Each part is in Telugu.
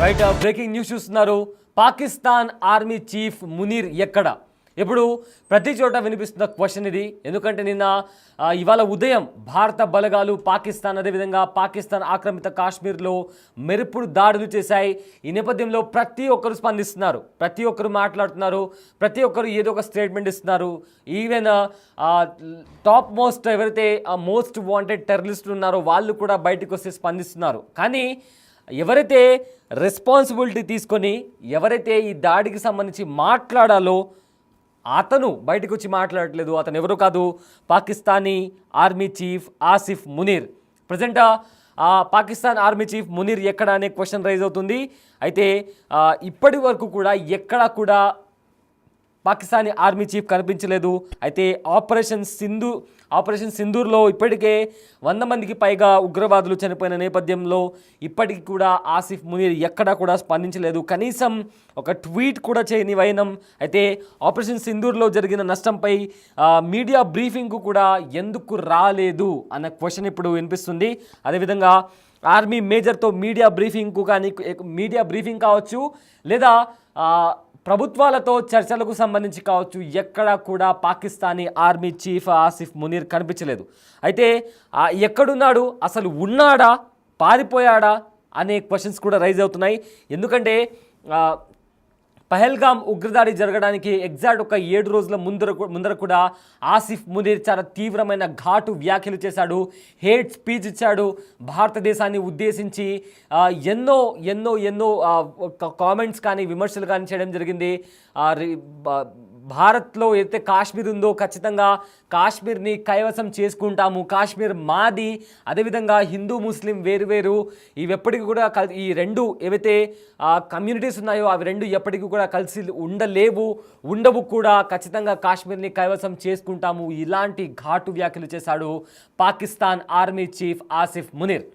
రైట్ బ్రేకింగ్ న్యూస్ చూస్తున్నారు. పాకిస్తాన్ ఆర్మీ చీఫ్ మునీర్ ఎక్కడ? ఇప్పుడు ప్రతి చోట వినిపిస్తున్న క్వశ్చన్ ఇది. ఎందుకంటే ఇవాళ ఉదయం భారత బలగాలు పాకిస్తాన్ అదేవిధంగా పాకిస్తాన్ ఆక్రమిత కాశ్మీర్లో మెరుపుడు దాడులు చేశాయి. ఈ నేపథ్యంలో ప్రతి ఒక్కరు స్పందిస్తున్నారు, ప్రతి ఒక్కరు మాట్లాడుతున్నారు, ప్రతి ఒక్కరు ఏదో ఒక స్టేట్మెంట్ ఇస్తున్నారు. ఈవెన్ టాప్ మోస్ట్ ఎవరైతే మోస్ట్ వాంటెడ్ టెర్రరిస్టులు ఉన్నారో వాళ్ళు కూడా బయటకు వస్తే స్పందిస్తున్నారు. కానీ ఎవరైతే రెస్పాన్సిబిలిటీ తీసుకొని ఎవరైతే ఈ దాడికి సంబంధించి మాట్లాడాలో అతను బయటకు వచ్చి మాట్లాడట్లేదు. అతను ఎవరో కాదు, Pakistani army chief Asif Munir. Present Pakistan army chief Munir ఎక్కడ అనే క్వశ్చన్ రైజ్ అవుతుంది. అయితే ఇప్పటి వరకు కూడా ఎక్కడా కూడా పాకిస్తానీ ఆర్మీ చీఫ్ కనిపించలేదు. అయితే ఆపరేషన్ సింధూర్లో ఇప్పటికే 100 మందికి పైగా ఉగ్రవాదులు చనిపోయిన నేపథ్యంలో ఇప్పటికి కూడా ఆసిఫ్ మునీర్ ఎక్కడా కూడా స్పందించలేదు. కనీసం ఒక ట్వీట్ కూడా చేయని వైనం. అయితే ఆపరేషన్ సింధూర్లో జరిగిన నష్టంపై మీడియా బ్రీఫింగ్కు కూడా ఎందుకు రాలేదు అన్న క్వశ్చన్ ఇప్పుడు వినిపిస్తుంది. అదేవిధంగా ఆర్మీ మేజర్తో మీడియా బ్రీఫింగ్ కావచ్చు, లేదా ప్రభుత్వాలతో చర్చలకు సంబంధించి కావచ్చు, ఎక్కడా కూడా పాకిస్తానీ ఆర్మీ చీఫ్ ఆసిఫ్ మునీర్ కనిపించలేదు. అయితే ఎక్కడున్నాడు, అసలు ఉన్నాడా, పారిపోయాడా అనే క్వశ్చన్స్ కూడా రైజ్ అవుతున్నాయి. ఎందుకంటే పహల్గామ్ ఉగ్రదాడి జరగడానికి ఎగ్జాక్ట్ ఒక 7 రోజుల ముందర కూడా ఆసిఫ్ మునీర్ చాలా తీవ్రమైన ఘాటు వ్యాఖ్యలు చేశాడు, హేట్ స్పీచ్ ఇచ్చాడు. భారతదేశాన్ని ఉద్దేశించి ఎన్నో ఎన్నో ఎన్నో కామెంట్స్ కానీ విమర్శలు కానీ చేయడం జరిగింది. భారత్లో అయితే కాశ్మీర్ ఉందో ఖచ్చితంగా కాశ్మీర్ని కైవసం చేసుకుంటాము, కాశ్మీర్ మాది, అదేవిధంగా హిందూ ముస్లిం వేరు ఇవి ఎప్పటికీ కూడా ఈ రెండు ఏవైతే కమ్యూనిటీస్ ఉన్నాయో అవి రెండు ఎప్పటికీ కూడా కలిసి ఉండవు కూడా, ఖచ్చితంగా కాశ్మీర్ని కైవసం చేసుకుంటాము, ఇలాంటి ఘాటు వ్యాఖ్యలు చేశాడు Pakistan army chief Asif Munir.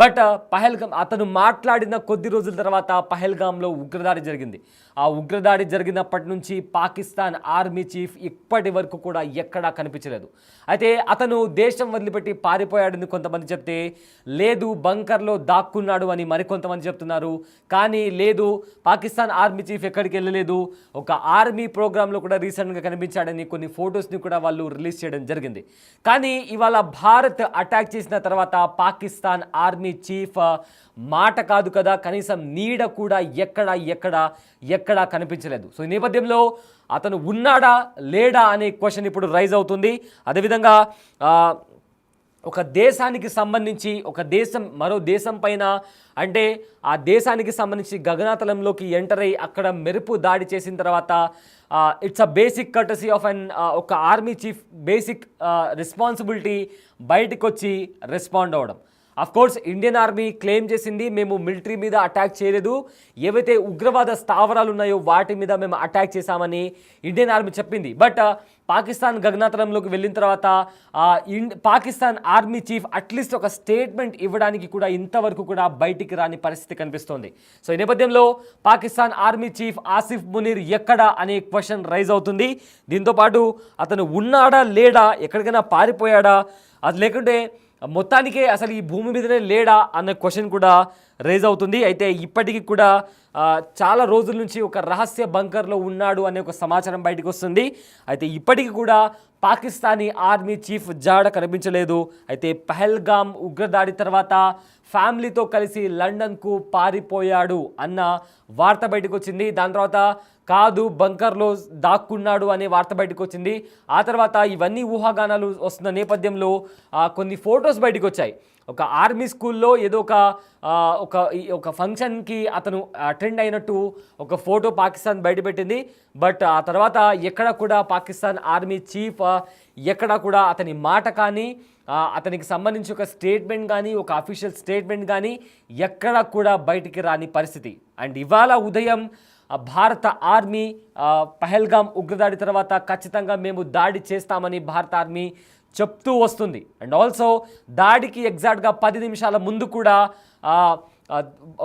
But Pahalgam అతను మాట్లాడిన కొద్ది రోజుల తర్వాత పహల్గామ్లో ఉగ్రదాడి జరిగింది. ఆ ఉగ్రదాడి జరిగినప్పటి నుంచి పాకిస్తాన్ ఆర్మీ చీఫ్ ఇప్పటి వరకు కూడా ఎక్కడా కనిపించలేదు. అయితే అతను దేశం వదిలిపెట్టి పారిపోయాడని కొంతమంది చెప్తే, లేదు బంకర్లో దాక్కున్నాడు అని మరికొంతమంది చెప్తున్నారు. కానీ లేదు, పాకిస్తాన్ ఆర్మీ చీఫ్ ఎక్కడికి వెళ్ళలేదు, ఒక ఆర్మీ ప్రోగ్రాంలో కూడా రీసెంట్గా కనిపించాడని కొన్ని ఫొటోస్ని కూడా వాళ్ళు రిలీజ్ చేయడం జరిగింది. కానీ ఇవాళ భారత్ అటాక్ చేసిన తర్వాత పాకిస్తాన్ ఆర్మీ చీఫ్ మాట కాదు కదా, కనీసం నీడ కూడా ఎక్కడా కనిపించలేదు. సో ఈ నేపథ్యంలో అతను ఉన్నాడా లేడా అనే క్వశ్చన్ ఇప్పుడు రైజ్ అవుతుంది. అదేవిధంగా ఒక దేశానికి సంబంధించి మరో దేశం పైన, అంటే ఆ దేశానికి సంబంధించి గగనతలంలోకి ఎంటర్ అయ్యి అక్కడ మెరుపు దాడి చేసిన తర్వాత it's a basic courtesy of ఒక ఆర్మీ చీఫ్ బేసిక్ రెస్పాన్సిబిలిటీ బయటకు వచ్చి రెస్పాండ్ అవ్వడం. కోర్స్ ఇండియన్ ఆర్మీ క్లెయిమ్ చేసింది, మేము మిలిటరీ మీద అటాక్ చేయలేదు, ఏవైతే ఉగ్రవాద స్థావరాలు ఉన్నాయో వాటి మీద మేము అటాక్ చేశామని ఇండియన్ ఆర్మీ చెప్పింది. బట్ పాకిస్తాన్ గగనతలంలోకి వెళ్ళిన తర్వాత పాకిస్తాన్ ఆర్మీ చీఫ్ అట్లీస్ట్ ఒక స్టేట్మెంట్ ఇవ్వడానికి కూడా ఇంతవరకు కూడా బయటికి రాని పరిస్థితి కనిపిస్తోంది. సో ఈ నేపథ్యంలో పాకిస్తాన్ ఆర్మీ చీఫ్ ఆసిఫ్ మునీర్ ఎక్కడా అనే క్వశ్చన్ రైజ్ అవుతుంది. దీంతోపాటు అతను ఉన్నాడా లేడా, ఎక్కడికైనా పారిపోయాడా, అది లేకుంటే మొత్తానికే అసలు ఈ భూమి మీదనే లేడా అన్న క్వశ్చన్ కూడా రేజ్ అవుతుంది. అయితే ఇప్పటికీ కూడా చాలా రోజుల నుంచి ఒక రహస్య బంకర్లో ఉన్నాడు అనే ఒక సమాచారం బయటకు వస్తుంది. అయితే ఇప్పటికీ కూడా పాకిస్తానీ ఆర్మీ చీఫ్ జాడ కనిపించలేదు. అయితే పహల్గామ్ ఉగ్రదాడి తర్వాత ఫ్యామిలీతో కలిసి లండన్కు పారిపోయాడు అన్న వార్త బయటకు వచ్చింది. దాని తర్వాత కాదు బంకర్లో దాక్కున్నాడు అనే వార్త బయటకు వచ్చింది. ఆ తర్వాత ఇవన్నీ ఊహాగానాలు వస్తున్న నేపథ్యంలో కొన్ని ఫొటోస్ బయటకు వచ్చాయి. ఒక ఆర్మీ స్కూల్లో ఏదో ఒక ఫంక్షన్కి అతను అటెండ్ అయినట్టు ఒక ఫోటో పాకిస్తాన్ బయటపెట్టింది. బట్ ఆ తర్వాత ఎక్కడ కూడా పాకిస్తాన్ ఆర్మీ చీఫ్ ఎక్కడ కూడా అతని మాట కానీ అతనికి సంబంధించి ఒక స్టేట్మెంట్ కానీ ఒక అఫీషియల్ స్టేట్మెంట్ కానీ ఎక్కడ కూడా బయటికి రాని పరిస్థితి. అండ్ ఇవాళ ఉదయం భారత ఆర్మీ పహల్గామ్ ఉగ్రదాడి తర్వాత ఖచ్చితంగా మేము దాడి చేస్తామని భారత ఆర్మీ చెప్తూ వస్తుంది. అండ్ ఆల్సో దాడికి ఎగ్జాక్ట్గా 10 నిమిషాల ముందు కూడా ఆ,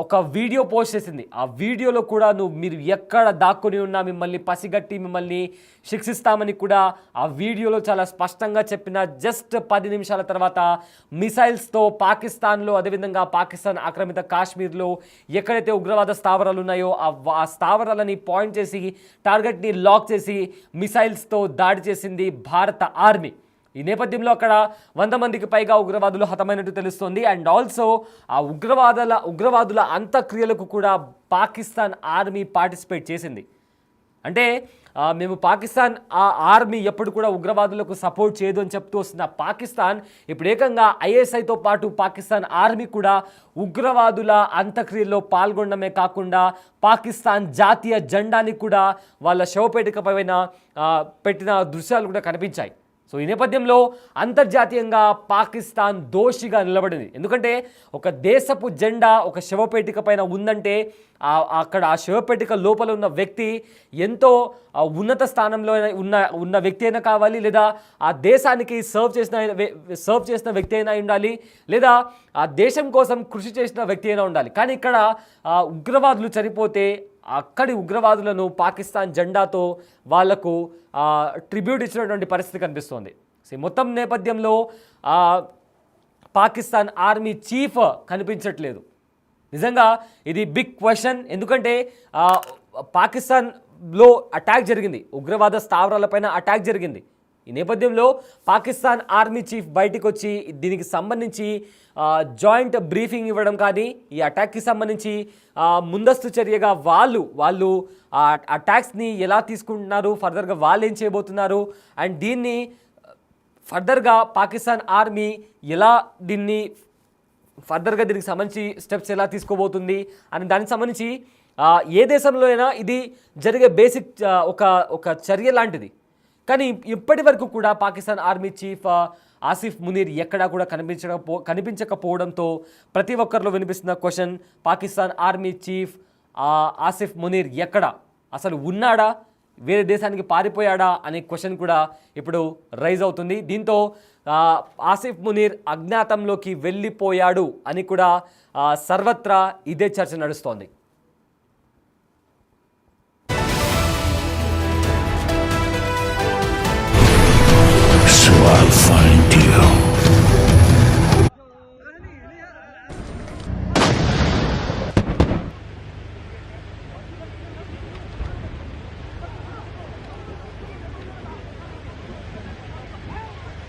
ఒక వీడియో పోస్ట్ చేసింది. ఆ వీడియోలో కూడా మీరు ఎక్కడ దాక్కుని ఉన్నా మిమ్మల్ని పసిగట్టి మిమ్మల్ని శిక్షిస్తామని కూడా ఆ వీడియోలో చాలా స్పష్టంగా చెప్పిన జస్ట్ 10 నిమిషాల తర్వాత మిసైల్స్తో పాకిస్తాన్లో, అదేవిధంగా పాకిస్తాన్ ఆక్రమిత కాశ్మీర్లో ఎక్కడైతే ఉగ్రవాద స్థావరాలు ఉన్నాయో ఆ స్థావరాలని పాయింట్ చేసి టార్గెట్ని లాక్ చేసి మిసైల్స్తో దాడి చేసింది భారత ఆర్మీ. ఈ నేపథ్యంలో అక్కడ 100 మందికి పైగా ఉగ్రవాదులు హతమైనట్టు తెలుస్తోంది. అండ్ ఆల్సో ఆ ఉగ్రవాదుల అంత్యక్రియలకు కూడా పాకిస్తాన్ ఆర్మీ పార్టిసిపేట్ చేసింది. అంటే మేము పాకిస్తాన్ ఆర్మీ ఎప్పుడు కూడా ఉగ్రవాదులకు సపోర్ట్ చేయదు అని చెప్తూ వస్తున్న పాకిస్తాన్ ఇప్పుడు ఏకంగా ఐఎస్ఐతో పాటు పాకిస్తాన్ ఆర్మీ కూడా ఉగ్రవాదుల అంత్యక్రియల్లో పాల్గొనడమే కాకుండా పాకిస్తాన్ జాతీయ జెండాని కూడా వాళ్ళ శవపేటిక పైన పెట్టిన దృశ్యాలు కూడా కనిపించాయి. సో ఈ నేపథ్యంలో అంతర్జాతీయంగా పాకిస్తాన్ దోషిగా నిలబడింది. ఎందుకంటే ఒక దేశపు జెండా ఒక శవపేటిక పైన ఉందంటే అక్కడ ఆ శవపేటిక లోపల ఉన్న వ్యక్తి ఎంతో ఉన్నత స్థానంలో ఉన్న వ్యక్తి అయినా కావాలి, లేదా ఆ దేశానికి సర్వ్ చేసిన వ్యక్తి అయినా ఉండాలి, లేదా ఆ దేశం కోసం కృషి చేసిన వ్యక్తి అయినా ఉండాలి. కానీ ఇక్కడ ఉగ్రవాదులు చనిపోతే అక్కడి ఉగ్రవాదులను పాకిస్తాన్ జెండాతో వాళ్లకు ట్రిబ్యూట్ ఇచ్చినటువంటి పరిస్థితి కనిపిస్తోంది. సో మొత్తం నేపథ్యంలో పాకిస్తాన్ ఆర్మీ చీఫ్ కనిపించట్లేదు. నిజంగా ఇది బిగ్ క్వశ్చన్. ఎందుకంటే పాకిస్తాన్లో అటాక్ జరిగింది, ఉగ్రవాద స్థావరాలపైన అటాక్ జరిగింది. ఈ నేపథ్యంలో పాకిస్తాన్ ఆర్మీ చీఫ్ బయటకు వచ్చి దీనికి సంబంధించి జాయింట్ బ్రీఫింగ్ ఇవ్వడం కానీ, ఈ అటాక్కి సంబంధించి ముందస్తు చర్యగా వాళ్ళు అటాక్స్ని ఎలా తీసుకుంటున్నారు, ఫర్దర్గా వాళ్ళు ఏం చేయబోతున్నారు, అండ్ దీన్ని ఫర్దర్గా పాకిస్తాన్ ఆర్మీ ఎలా దీనికి సంబంధించి స్టెప్స్ ఎలా తీసుకోబోతుంది అని దానికి సంబంధించి ఏ దేశంలో అయినా ఇది జరిగే బేసిక్ ఒక చర్య లాంటిది. కానీ ఇప్పటి వరకు కూడా పాకిస్తాన్ ఆర్మీ చీఫ్ ఆసిఫ్ మునీర్ ఎక్కడా కూడా కనిపించకపోవడంతో ప్రతి ఒక్కరిలో వినిపిస్తున్న question, Pakistan army chief Asif Munir ఎక్కడ, అసలు ఉన్నాడా, వేరే దేశానికి పారిపోయాడా అనే క్వశ్చన్ కూడా ఇప్పుడు రైజ్ అవుతుంది. దీంతో ఆసిఫ్ మునీర్ అజ్ఞాతంలోకి వెళ్ళిపోయాడు అని కూడా సర్వత్రా ఇదే చర్చ నడుస్తోంది.